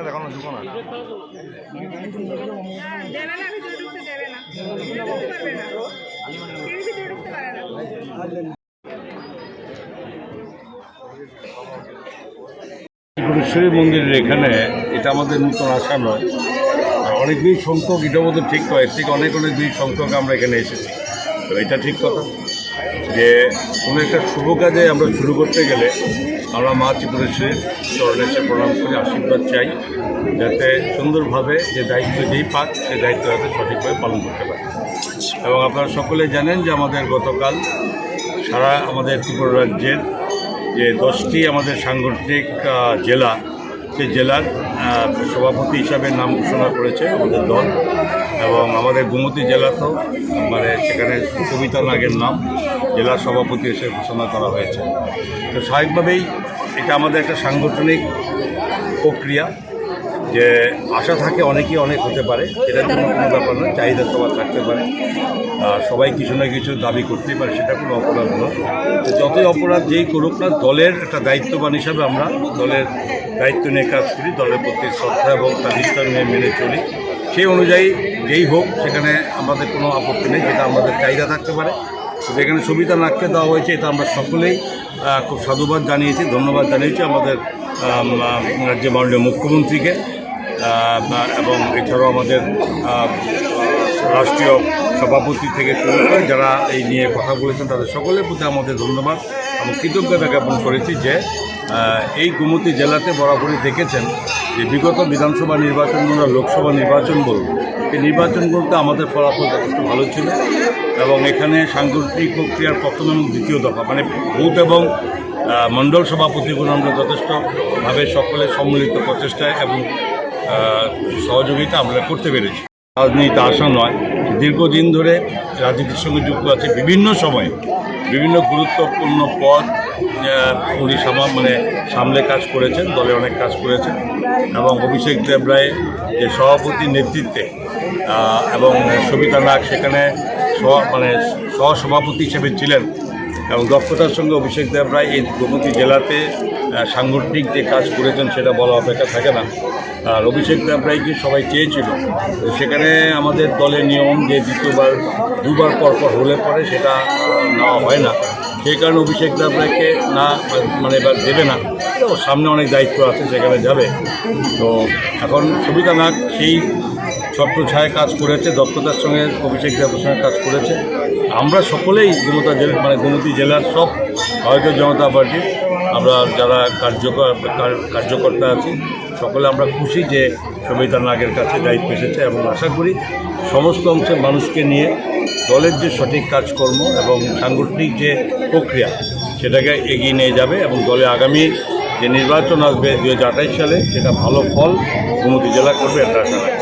দেখানো ঢুকো না ত্রিপুরেশ্বরী মন্দিরের এখানে এটা আমাদের নতুন আসা নয়, অনেক বেশি সংখ্যক এটার মধ্যে ঠিক নয়, এর থেকে অনেক বেশি সংখ্যক আমরা এখানে এসেছি। তো এটা ঠিক কথা যে কোনো একটা শুভ কাজে আমরা শুরু করতে গেলে আমরা মা ত্রিপুরেশ্বরীর চরণে এসে প্রণাম করে আশীর্বাদ চাই, যাতে সুন্দরভাবে যে দায়িত্ব যেই পাক সেই দায়িত্ব যাতে সঠিকভাবে পালন করতে পারে। এবং আপনারা সকলে জানেন যে আমাদের গতকাল সারা আমাদের ত্রিপুরা রাজ্যের যে 10টি আমাদের সাংগঠনিক জেলা, সেই জেলার সভাপতি হিসাবে নাম ঘোষণা করেছে আমাদের দল, এবং আমাদের গোমতী জেলাতেও সেখানে কবিতা নাগের নাম জেলা সভাপতি হিসেবে ঘোষণা করা হয়েছে। তো স্বাভাবিকভাবেই এটা আমাদের একটা সাংগঠনিক প্রক্রিয়া, যে আশা থাকে অনেকেই অনেক হতে পারে, এটার জন্য কোনো ব্যাপার নয়, চাহিদা সবার থাকতে পারে, সবাই কিছু না কিছু দাবি করতেই পারে, সেটা কোনো অপরাধ নয়। যতই অপরাধ যেই করুক না, দলের একটা দায়িত্ববান হিসাবে আমরা দলের দায়িত্ব নিয়ে কাজ করি, দলের প্রতি শ্রদ্ধা এবং তার নিষ্ঠা নিয়ে মেনে চলি। সেই অনুযায়ী যেই হোক সেখানে আমাদের কোনো আপত্তি নেই, যেটা আমাদের চাহিদা থাকতে পারে। যেখানে সুবিধা নাককে দেওয়া হয়েছে, এটা আমরা সকলেই খুব সাধুবাদ জানিয়েছি, ধন্যবাদ জানিয়েছি আমাদের রাজ্যের মাননীয় মুখ্যমন্ত্রীকে, এবং এছাড়াও আমাদের রাষ্ট্রীয় সভাপতি থেকে শুরু করে যারা এই নিয়ে কথা বলেছেন তাদের সকলের প্রতি আমাদের ধন্যবাদ এবং কৃতজ্ঞতা জ্ঞাপন করেছি যে এই গোমতী জেলাতে বরাবরই দেখেছেন যে বিগত বিধানসভা নির্বাচন বলুন, লোকসভা নির্বাচন বলুন, এই নির্বাচনগুলোতে আমাদের ফলাফল যথেষ্ট ভালো ছিল, এবং এখানে সাংগঠনিক প্রক্রিয়ার প্রথম এবং দ্বিতীয় দফা বুথ এবং মণ্ডল সভাপতিগুলো আমরা যথেষ্টভাবে সকলে সম্মিলিত প্রচেষ্টায় এবং সহযোগিতা আমরা করতে পেরেছি। রাজনীতি আসা নয়, দীর্ঘদিন ধরে রাজনীতির সঙ্গে যুক্ত আছে, বিভিন্ন সময়ে বিভিন্ন গুরুত্বপূর্ণ পদ উনি সামলে কাজ করেছেন, দলে অনেক কাজ করেছেন, এবং অভিষেক দেব রায় যে সভাপতির নেতৃত্বে এবং সবিতা নাগ সেখানে সহসভাপতি হিসেবে ছিলেন, এবং দক্ষতার সঙ্গে অভিষেক দেব রায় এই গোমতী জেলাতে সাংগঠনিক যে কাজ করেছেন সেটা বলা অপেক্ষা থাকে না। আর অভিষেক দেব রায়কে সবাই চেয়েছিল, সেখানে আমাদের দলের নিয়ম যে দুবার পরপর হলে পরে সেটা নেওয়া হয় না, সেই কারণে অভিষেক দেব রায়কে না এবার দেবে না, ওর সামনে অনেক দায়িত্ব আছে সেখানে যাবে। তো এখন সবিতা নাগ সেই ছত্রছায়ায় কাজ করেছে, দক্ষতার সঙ্গে অভিষেক দেবের সঙ্গে কাজ করেছে। আমরা সকলেই গোমতী জেলার সব ভারতীয় জনতা পার্টির আমরা যারা কার্যকর্তা আছি সকলে আমরা খুশি যে সবিতা নাগের কাছে দায়িত্ব এসেছে, এবং আশা করি সমস্ত অংশের মানুষকে নিয়ে দলের যে সঠিক কাজকর্ম এবং সাংগঠনিক যে প্রক্রিয়া সেটাকে এগিয়ে নিয়ে যাবে, এবং দলে আগামী যে নির্বাচন আসবে 2028 সালে সেটা ভালো ফল গোমতী জেলা করবে, এটা আশা রাখি।